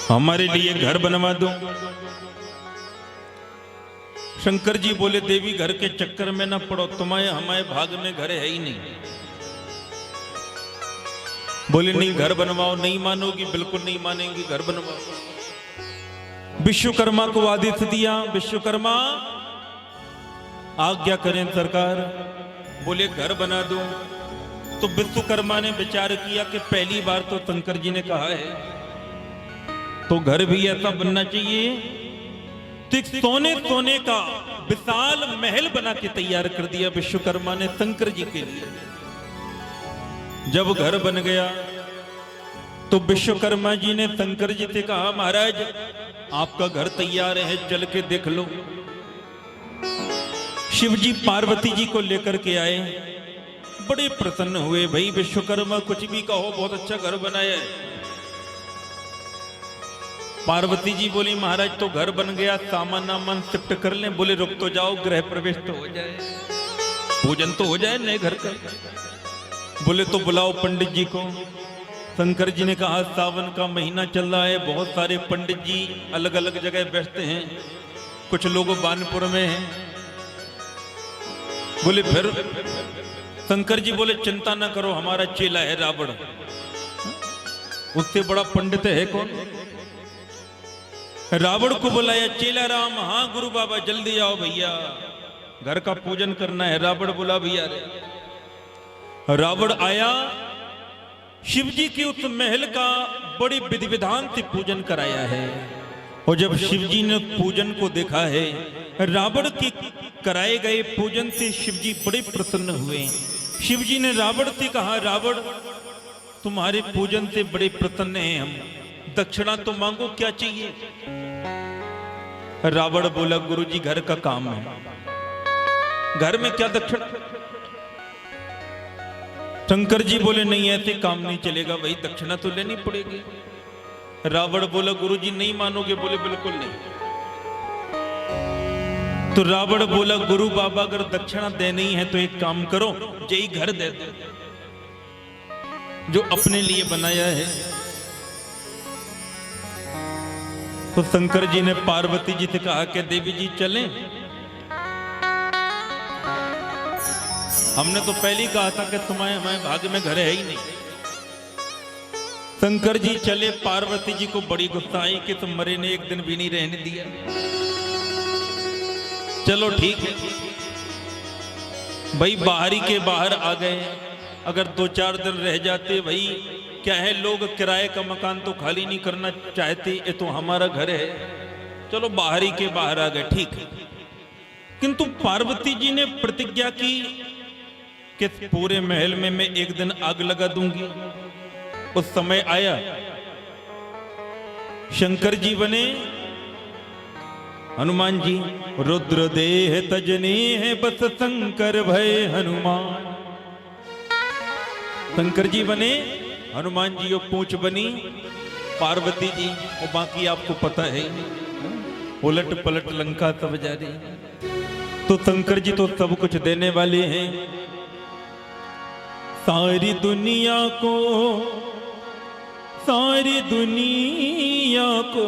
हमारे लिए घर बनवा दो। शंकर जी बोले देवी घर के चक्कर में ना पड़ो, तुम्हारे हमारे भाग में घर है ही नहीं। बोले नहीं घर बनवाओ, नहीं मानोगी, बिल्कुल नहीं मानेंगी, घर बनवाओ। विश्वकर्मा को आदेश दिया, विश्वकर्मा आज्ञा करें सरकार। बोले घर बना दो। तो विश्वकर्मा ने विचार किया कि पहली बार तो शंकर जी ने कहा है तो घर भी ऐसा बनना चाहिए। तो एक सोने सोने का विशाल महल बना के तैयार कर दिया विश्वकर्मा ने शंकर जी के लिए। जब घर बन गया तो विश्वकर्मा जी ने शंकर जी से कहा महाराज आपका घर तैयार है, चल के देख लो। शिव जी पार्वती जी को लेकर के आए, बड़े प्रसन्न हुए। भाई विश्वकर्मा कुछ भी कहो, बहुत अच्छा घर बनाया है। पार्वती जी बोली महाराज तो घर बन गया, सामान नामान शिफ्ट कर लें। बोले रुक तो जाओ, गृह प्रवेश तो हो जाए, पूजन तो हो जाए नए घर का। बोले तो बुलाओ पंडित जी को। शंकर जी ने कहा सावन का महीना चल रहा है, बहुत सारे पंडित जी अलग अलग जगह बैठते हैं, कुछ लोग बानपुर में हैं। बोले फिर शंकर जी बोले चिंता ना करो, हमारा चेला है रावण, उससे बड़ा पंडित है कौन। रावण को बुलाया, चेला राम, हाँ गुरु बाबा जल्दी आओ भैया, घर का पूजन करना है। रावण बोला भैया रे। रावण आया, शिव जी के उस महल का बड़ी विधि विधान से पूजन कराया है। और जब शिव जी ने पूजन को देखा है, रावण के कराए गए पूजन से शिव जी बड़े प्रसन्न हुए। शिव जी ने रावण से कहा रावण तुम्हारे पूजन से बड़े प्रसन्न हैं हम, दक्षिणा तो मांगो, क्या चाहिए। रावण बोला गुरुजी घर का काम है, घर में क्या दक्षिणा। शंकर जी बोले नहीं ऐसे काम नहीं चलेगा, वही दक्षिणा तो लेनी पड़ेगी। रावण बोला गुरुजी नहीं मानोगे। बोले बिल्कुल नहीं। तो रावण बोला गुरु बाबा अगर दक्षिणा देनी है तो एक काम करो, यही घर दे दो जो अपने लिए बनाया है। तो शंकर जी ने पार्वती जी से कहा कि देवी जी चलें। हमने तो पहले ही कहा था कि तुम्हारे हमारे भाग्य में घर है ही नहीं। शंकर जी चले, पार्वती जी को बड़ी गुस्सा आई कि तुम मरे ने एक दिन भी नहीं रहने दिया। चलो ठीक है भाई, बाहरी के बाहर आ गए। अगर 2-4 दिन रह जाते, भाई क्या है लोग किराए का मकान तो खाली नहीं करना चाहते, ये तो हमारा घर है। चलो बाहरी के बाहर आ गए, ठीक है। किंतु पार्वती जी ने प्रतिज्ञा की कि पूरे महल में मैं एक दिन आग लगा दूंगी। उस समय आया, शंकर जी बने हनुमान जी। रुद्र देह तजने है बस शंकर भय हनुमान। शंकर जी बने, हनुमान जी और पूंछ बनी पार्वती जी। और बाकी आपको पता है उलट पलट लंका सब जारी। तो शंकर जी तो सब कुछ देने वाले हैं। सारी दुनिया को, सारी दुनिया को,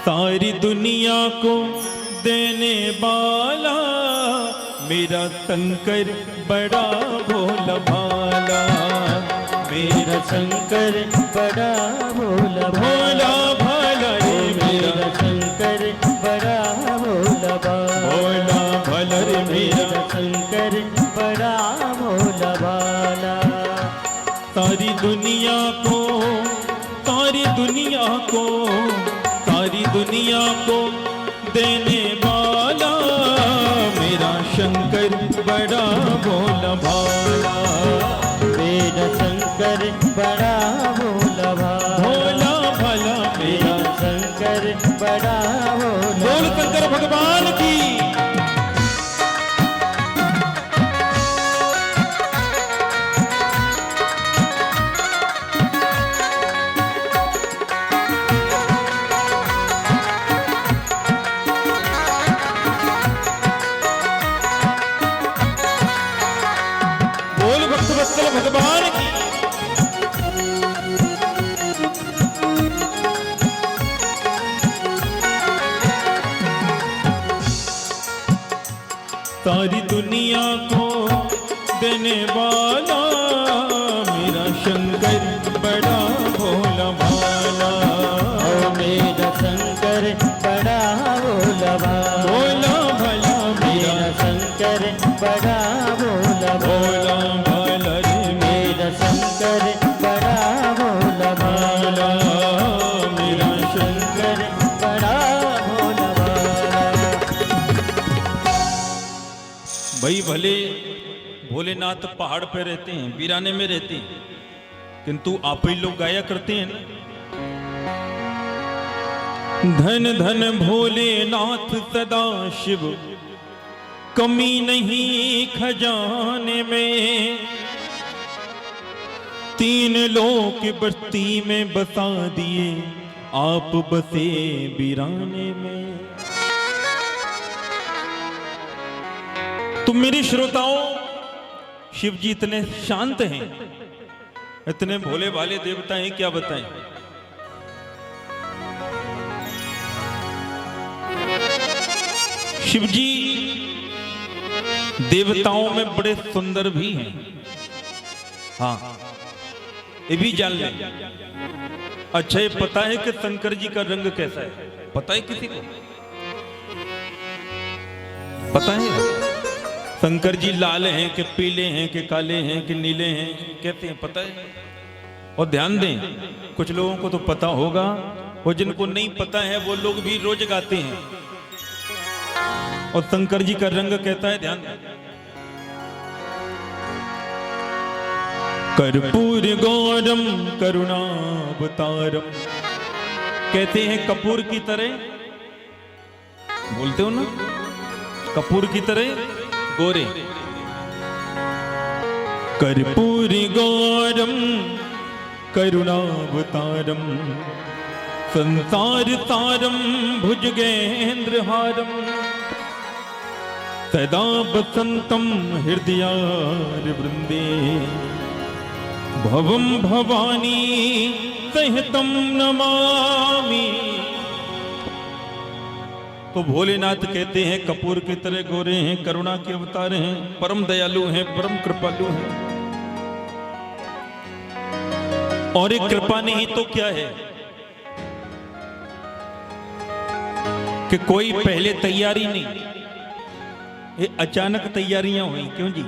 सारी दुनिया को देने वाला मेरा शंकर बड़ा भोला भाला। मेरा शंकर बड़ा भोला भोला भाला रे मेरा शंकर बड़ा भोला भोला भाला रे मेरा शंकर बड़ा भोला भाला। सारी दुनिया को, सारी दुनिया को, सारी दुनिया को देने वाला मेरा शंकर बड़ा भोला भाला। मेरा शंकर बड़ा भोला भोला भाला मेरा शंकर बड़ा भोला। बोल शंकर भगवान की। भगवान की। सारी दुनिया को देने वाला मेरा शंकर बड़ा भोला भाला। ओ मेरा शंकर बड़ा भोला भाला, भोला भाला मेरा शंकर बड़ा भोला भोला भाला रे मेरा शंकर बड़ा भोला भाला, मेरा शंकर बड़ा भोला भाला। भाई भले भोलेनाथ पहाड़ पे रहते हैं, वीराने में रहते हैं, किंतु आप ही लोग गाया करते हैं ना, धन धन भोलेनाथ सदा शिव, कमी नहीं खजाने में, तीन लोक बस्ती में बसा दिए आप बसे वीराने में। तो मेरे श्रोताओं, शिव जी इतने शांत हैं, इतने भोले भाले देवता हैं, क्या बताएं। शिव जी देवताओं में बड़े सुंदर भी हैं। हाँ, ये भी जान लें। अच्छा, ये पता है कि शंकर जी का रंग कैसा है? पता है किसी को? पता है शंकर जी लाल हैं कि पीले हैं कि काले हैं कि नीले हैं, कहते हैं, पता है? और ध्यान दें, कुछ लोगों को तो पता होगा, और जिनको नहीं पता है वो लोग भी रोज गाते हैं। और शंकर जी का रंग कहता है, ध्यान दें, कर्पूर गौरम करुणावतारम, कहते हैं कपूर की तरह, बोलते हो ना, कपूर की तरह गोरे। कर्पूर गौरम करुणावतारम, संसार सारम भुजगेंद्र हारम, सदा बसंतम हृदयार वृंदे, भवम भवानी सहितम नमामि। तो भोलेनाथ कहते हैं कपूर की तरह गोरे हैं, करुणा के अवतार हैं, परम दयालु हैं, परम कृपालु हैं। और एक कृपा नहीं तो क्या है कि कोई पहले तैयारी नहीं, ये अचानक तैयारियां हुई। क्यों जी?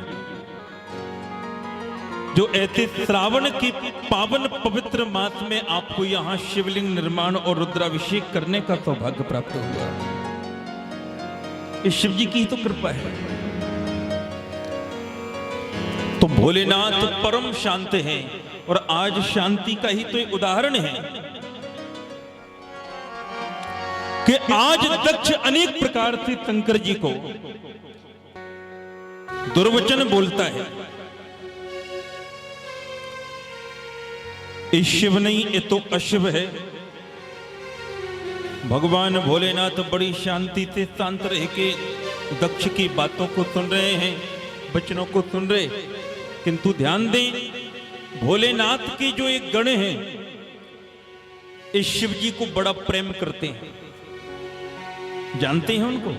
जो ऐसे श्रावण के पावन पवित्र मास में आपको यहां शिवलिंग निर्माण और रुद्राभिषेक करने का सौभाग्य प्राप्त हुआ, इस शिव जी की ही तो कृपा है। तो भोलेनाथ परम शांत हैं, और आज शांति का ही तो एक उदाहरण है कि आज दक्ष अनेक प्रकार से शंकर जी को दुर्वचन बोलता है। ये शिव नहीं, ये तो अशिव है। भगवान भोलेनाथ बड़ी शांति से शांत रह के दक्ष की बातों को सुन रहे हैं, वचनों को सुन रहे। किंतु ध्यान दें, भोलेनाथ के जो एक गण हैं, इस शिव जी को बड़ा प्रेम करते हैं। जानते हैं उनको?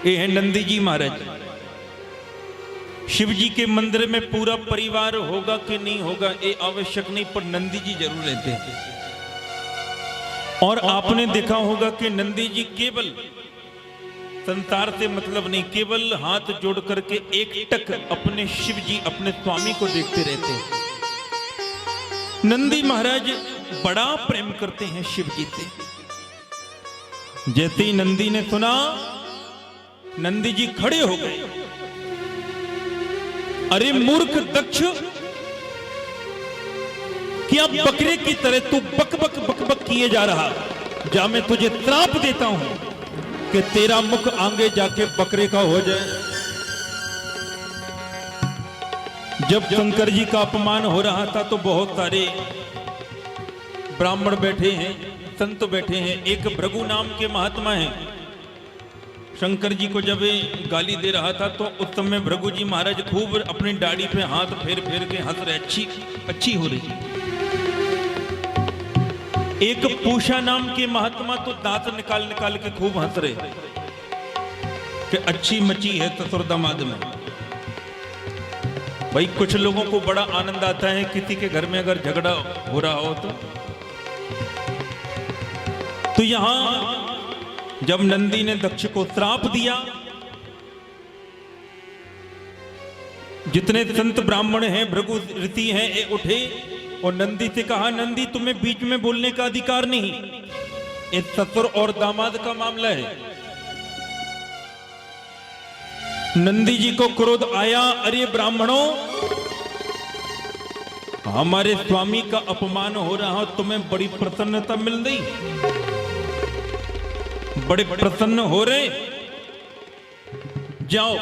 ये है नंदी जी महाराज। शिव जी के मंदिर में पूरा परिवार होगा कि नहीं होगा ये आवश्यक नहीं, पर नंदी जी जरूर रहते हैं। और आपने देखा होगा कि नंदी जी केवल संसार से मतलब नहीं, केवल हाथ जोड़ करके एक टक अपने शिव जी, अपने स्वामी को देखते रहते हैं। नंदी महाराज बड़ा प्रेम करते हैं शिव जी से। जैसे ही नंदी ने सुना, नंदी जी खड़े हो गए। अरे मूर्ख दक्ष, क्या बकरे की तरह तू बक बक बक बक किए जा रहा? जा, मैं तुझे श्राप देता हूं कि तेरा मुख आगे जाके बकरे का हो जाए। जब शंकर जी का अपमान हो रहा था तो बहुत सारे ब्राह्मण बैठे हैं, संत बैठे हैं। एक भृगु नाम के महात्मा हैं। शंकर जी को जब गाली दे रहा था तो उस समय भृगु जी महाराज खूब अपनी दाढ़ी पे हाथ फेर फेर के हंस रहे, अच्छी हो रही। एक पूषा नाम के महात्मा तो दांत निकाल निकाल के खूब हंस रहे कि अच्छी मची है ससुर दामाद में। भाई कुछ लोगों को बड़ा आनंद आता है किसी के घर में अगर झगड़ा हो रहा हो तो यहां जब नंदी ने दक्ष को श्राप दिया, जितने संत ब्राह्मण हैं, भृगु ऋषि हैं, ये उठे और नंदी से कहा, नंदी तुम्हें बीच में बोलने का अधिकार नहीं, ये ससुर और दामाद का मामला है। नंदी जी को क्रोध आया, अरे ब्राह्मणों, हमारे स्वामी का अपमान हो रहा हो, तुम्हें बड़ी प्रसन्नता मिल रही, बड़े प्रसन्न हो रहे, जाओ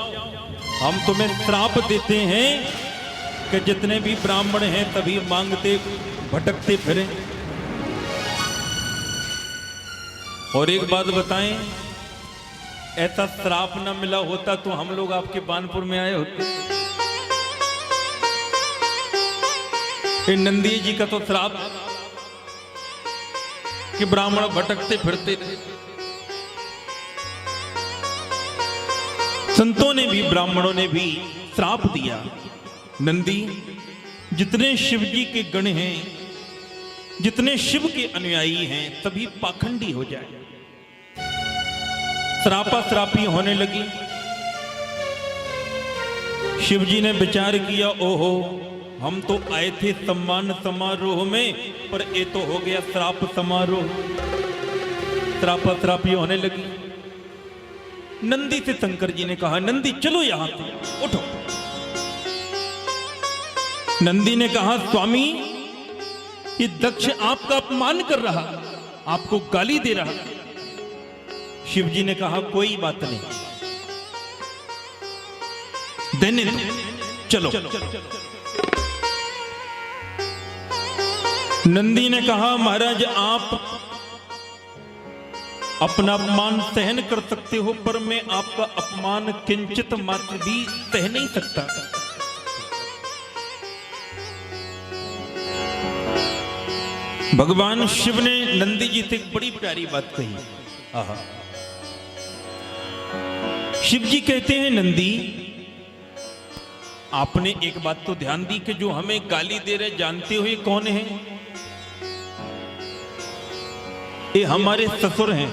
हम तुम्हें श्राप देते हैं कि जितने भी ब्राह्मण हैं तभी मांगते भटकते फिरें। और एक बात बताएं, ऐसा श्राप न मिला होता तो हम लोग आपके बानपुर में आए होते। ये नंदी जी का तो श्राप कि ब्राह्मण भटकते फिरते रहे। संतों ने भी, ब्राह्मणों ने भी श्राप दिया, नंदी जितने शिव जी के गण हैं, जितने शिव के अनुयायी हैं, सभी पाखंडी हो जाए। श्रापा श्रापी होने लगी। शिव जी ने विचार किया, ओहो, हम तो आए थे सम्मान समारोह में, पर ये तो हो गया श्राप समारोह। श्रापा श्रापी होने लगी। नंदी से शंकर जी ने कहा, नंदी चलो यहां से, उठो। नंदी ने कहा, स्वामी, ये दक्ष आपका अपमान कर रहा, आपको गाली दे रहा। शिव जी ने कहा, कोई बात नहीं, देने चलो। नंदी ने कहा, महाराज आप अपना अपमान सहन कर सकते हो, पर मैं आपका अपमान किंचित मात्र भी सह नहीं सकता। भगवान शिव ने नंदी जी से एक बड़ी प्यारी बात कही। आहा, शिव जी कहते हैं, नंदी आपने एक बात तो ध्यान दी कि जो हमें गाली दे रहे जानते हो ये कौन है? ये हमारे ससुर हैं,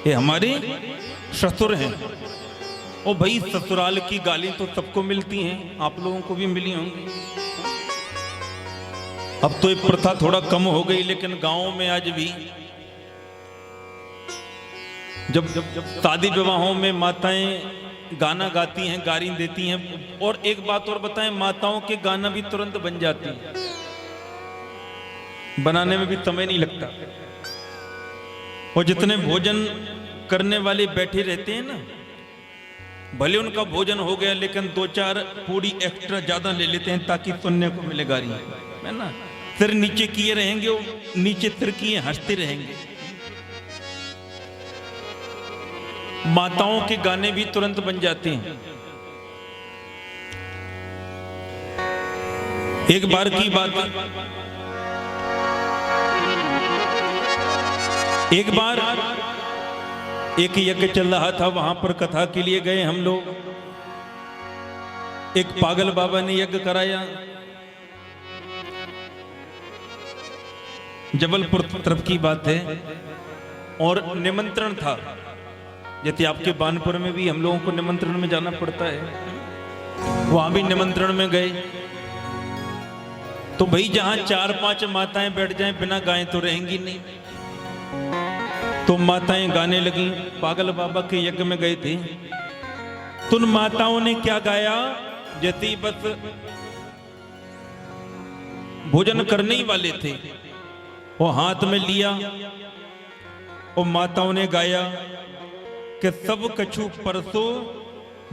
ये हमारे ससुर हैं। ओ भाई, ससुराल की गाली तो सबको मिलती हैं, आप लोगों को भी मिली होंगी। अब तो ये प्रथा थोड़ा कम हो गई, लेकिन गांवों में आज भी जब शादी विवाहों में माताएं गाना गाती हैं, गाली देती हैं। और एक बात और बताएं, माताओं के गाना भी तुरंत बन जाती है, बनाने में भी समय नहीं लगता। और जितने भोजन करने वाले बैठे रहते हैं ना, भले उनका भोजन हो गया, लेकिन 2-4 पूरी एक्स्ट्रा ज्यादा ले लेते हैं ताकि सुनने को मिले गाली, है ना। सिर नीचे किए रहेंगे, वो नीचे सिर किए हंसते रहेंगे। माताओं के गाने भी तुरंत बन जाते हैं। एक बार की बात, एक बार एक यज्ञ चल रहा था, वहां पर कथा के लिए गए हम लोग। एक पागल बाबा ने यज्ञ कराया, जबलपुर तरफ की बात है, और निमंत्रण था। जैसे आपके बानपुर में भी हम लोगों को निमंत्रण में जाना पड़ता है, वहां भी निमंत्रण में गए। तो भाई जहां 4-5 माताएं बैठ जाएं बिना गाएं तो रहेंगी नहीं। तो माताएं गाने लगी, पागल बाबा के यज्ञ में गए थे। तो उन माताओं ने क्या गाया, जैसे ही बस भोजन करने ही वाले थे, वो हाथ में लिया और माताओं ने गाया कि सब कछु परसों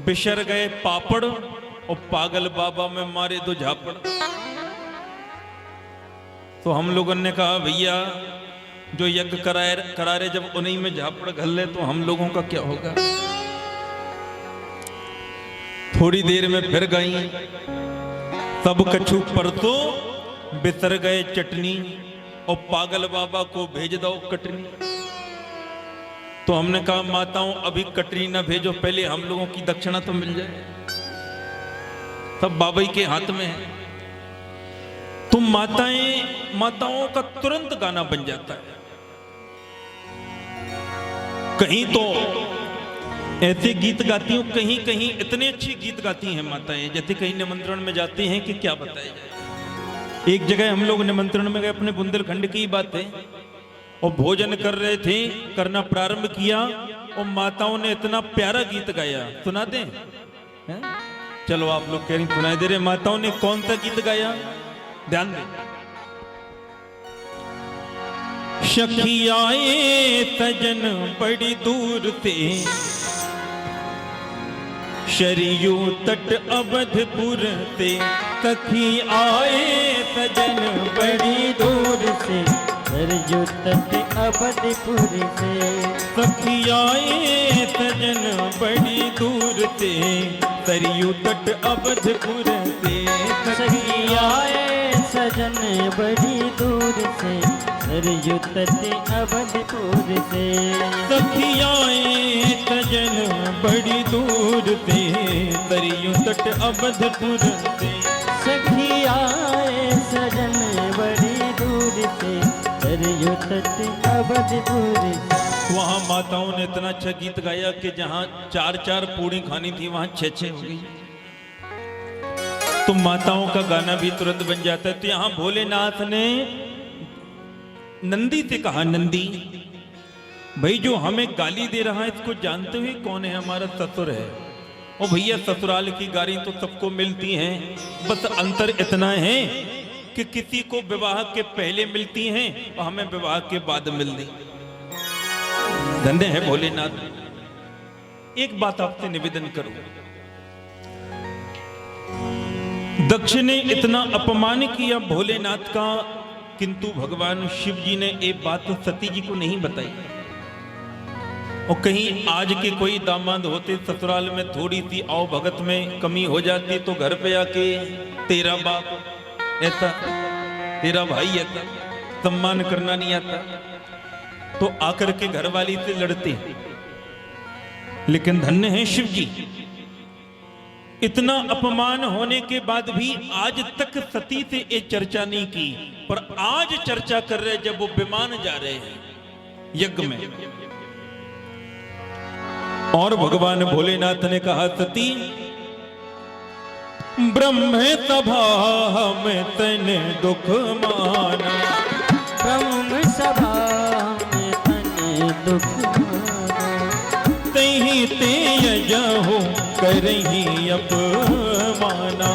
बिशर गए पापड़, और पागल बाबा में मारे 2 झापड़। तो हम लोगों ने कहा, भैया जो यज्ञ करा रहे जब उन्हीं में झापड़ घल ले तो हम लोगों का क्या होगा। थोड़ी देर में फिर गई, सब कछु परसों बिसर गए चटनी, और पागल बाबा को भेज दो कटनी। तो हमने कहा माताओं अभी कटरी न भेजो, पहले हम लोगों की दक्षिणा तो मिल जाए, सब बाबा के हाथ में है। तो माताओं का तुरंत गाना बन जाता है। कहीं तो ऐसे गीत गाती हूं, कहीं कहीं इतने अच्छे गीत गाती हैं माताएं, जैसे कहीं निमंत्रण में जाती हैं कि क्या बताया जाए। एक जगह हम लोग निमंत्रण में गए, अपने बुंदेलखंड की बात है, और भोजन कर रहे थे, करना प्रारंभ किया, और माताओं ने इतना प्यारा गीत गाया। सुना दें? हैं? चलो आप लोग कह रही सुनाई दे रहे। माताओं ने कौन सा गीत गाया, ध्यान दें। सखी आए सजन बड़ी दूर से, शरीयू तट अवधपुर से। सखी आए सजन बड़ी दूर से, सरयू तट अवधपुर से। सखी आए सजन बड़ी दूर से, सरयू तट अवधपुर से। सखी आए सजन बड़ी दूर से, सरयू तट अवधपुर से। सखी आए सजन बड़ी दूर से, सरयू तट अवधपुर से। सखी आए सजन बड़ी दूर से, सरयू तट अवधपुर से। वहां माताओं ने इतना अच्छा गीत गाया कि जहां 4-4 पूड़ी खानी थी वहां 6-6 हो गई। तो माताओं का गाना भी तुरंत बन जाता है। तो यहां भोलेनाथ ने नंदी से कहा, नंदी भाई जो हमें गाली दे रहा है इसको जानते हुए कौन है? हमारा ससुर है। और भैया ससुराल की गाली तो सबको मिलती हैं, बस अंतर इतना है कि किसी को विवाह के पहले मिलती हैं और हमें विवाह के बाद मिलती। धन्य है भोलेनाथ। एक बात आपसे निवेदन करूं, दक्ष ने इतना अपमान किया भोलेनाथ का, किंतु भगवान शिव जी ने एक बात तो सती जी को नहीं बताई। और कहीं आज के कोई दामाद होते ससुराल में थोड़ी सी आओ भगत में कमी हो जाती तो घर पे आके तेरा बाप ऐसा, तेरा भाई ऐसा, सम्मान करना नहीं आता, तो आकर के घर वाली से लड़ते। लेकिन धन्य है शिव जी, इतना अपमान होने के बाद भी आज तक सती से ये चर्चा नहीं की, पर आज चर्चा कर रहे जब वो विमान जा रहे हैं यज्ञ में। और भगवान भोलेनाथ ने कहा, सती ब्रह्म सभा में तने दुख माना। ब्रह्म सभा में तने दुख माना। तही ते यजहु करही अपमाना।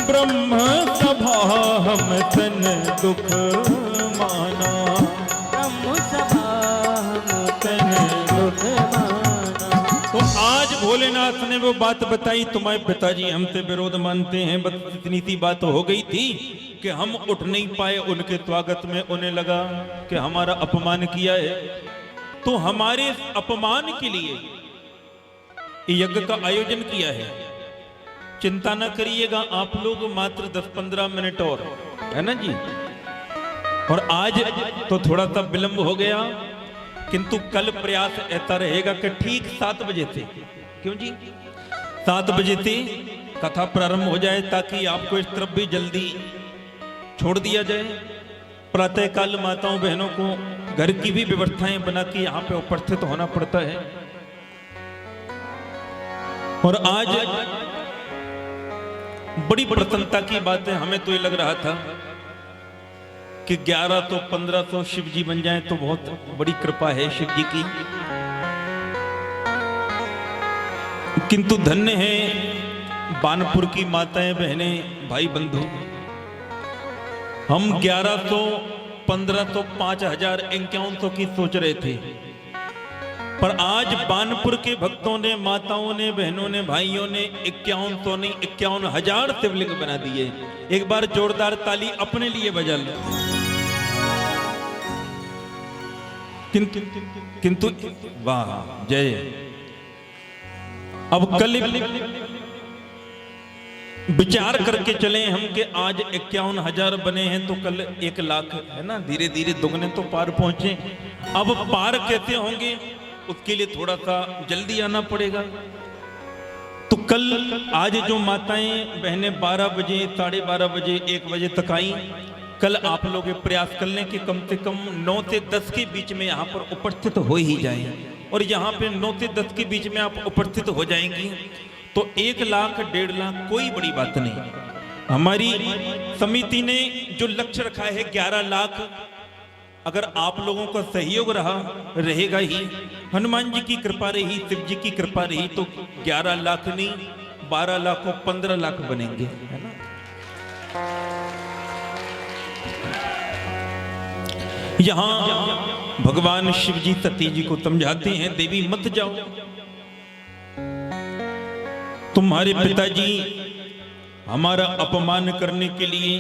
ब्रह्म सभा हम तन दुख माना। ब्रह्म सभा हम तन दुख माना। तो आज भोलेनाथ ने वो बात बताई, तुम्हारे पिताजी हमसे विरोध मानते हैं, बस इतनी सी बात हो गई थी कि हम उठ नहीं पाए उनके स्वागत में। उन्हें लगा कि हमारा अपमान किया है, तो हमारे अपमान के लिए यज्ञ का आयोजन किया है। चिंता न करिएगा आप लोग, मात्र 10-15 मिनट और है ना जी। और आज तो थोड़ा सा विलंब हो गया, किंतु कल प्रयास ऐसा रहेगा कि ठीक 7 बजे से, क्यों जी 7 बजे से कथा प्रारंभ हो जाए, ताकि आपको इस तरफ भी जल्दी छोड़ दिया जाए। प्रातः काल माताओं बहनों को घर की भी व्यवस्थाएं बना के यहाँ पे उपस्थित होना पड़ता है। और आज बड़ी प्रसन्नता की बात है, हमें तो ये लग रहा था कि 1100-1500 शिव जी बन जाएं तो बहुत बड़ी कृपा है शिव जी की। किंतु धन्य है बानपुर की माताएं बहनें भाई बंधु, हम 1100, 1500, 5000, 5100 की सोच रहे थे, पर आज बानपुर के भक्तों ने, माताओं ने, बहनों ने, भाइयों ने 5100 नहीं 51,000 शिवलिंग बना दिए। एक बार जोरदार ताली अपने लिए बजा लो। किंतु वाह जय। अब विचार करके चले हम कि आज 51,000 बने हैं तो कल 1 लाख है ना, धीरे धीरे दुगने तो पार पहुंचे। अब पार कैसे होंगे, उसके लिए थोड़ा सा जल्दी आना पड़ेगा। तो कल आज जो माताएं बहनें 12 बजे 12:30 बजे 1 बजे तक आई, कल आप लोग ये प्रयास कर लें कि कम से कम 9 से 10 के बीच में यहाँ पर उपस्थित हो ही जाए। और यहाँ पे 9 से 10 के बीच में आप उपस्थित हो जाएंगी तो 1 लाख 1.5 लाख कोई बड़ी बात नहीं। हमारी समिति ने जो लक्ष्य रखा है 11 लाख, अगर आप लोगों का सहयोग रहेगा ही, हनुमान जी की कृपा रही, शिव जी की कृपा रही, तो 11 लाख नहीं 12 लाख और 15 लाख बनेंगे, है ना। यहां भगवान शिव जी सती जी को समझाते हैं, देवी मत जाओ, तुम्हारे पिताजी हमारा अपमान करने के लिए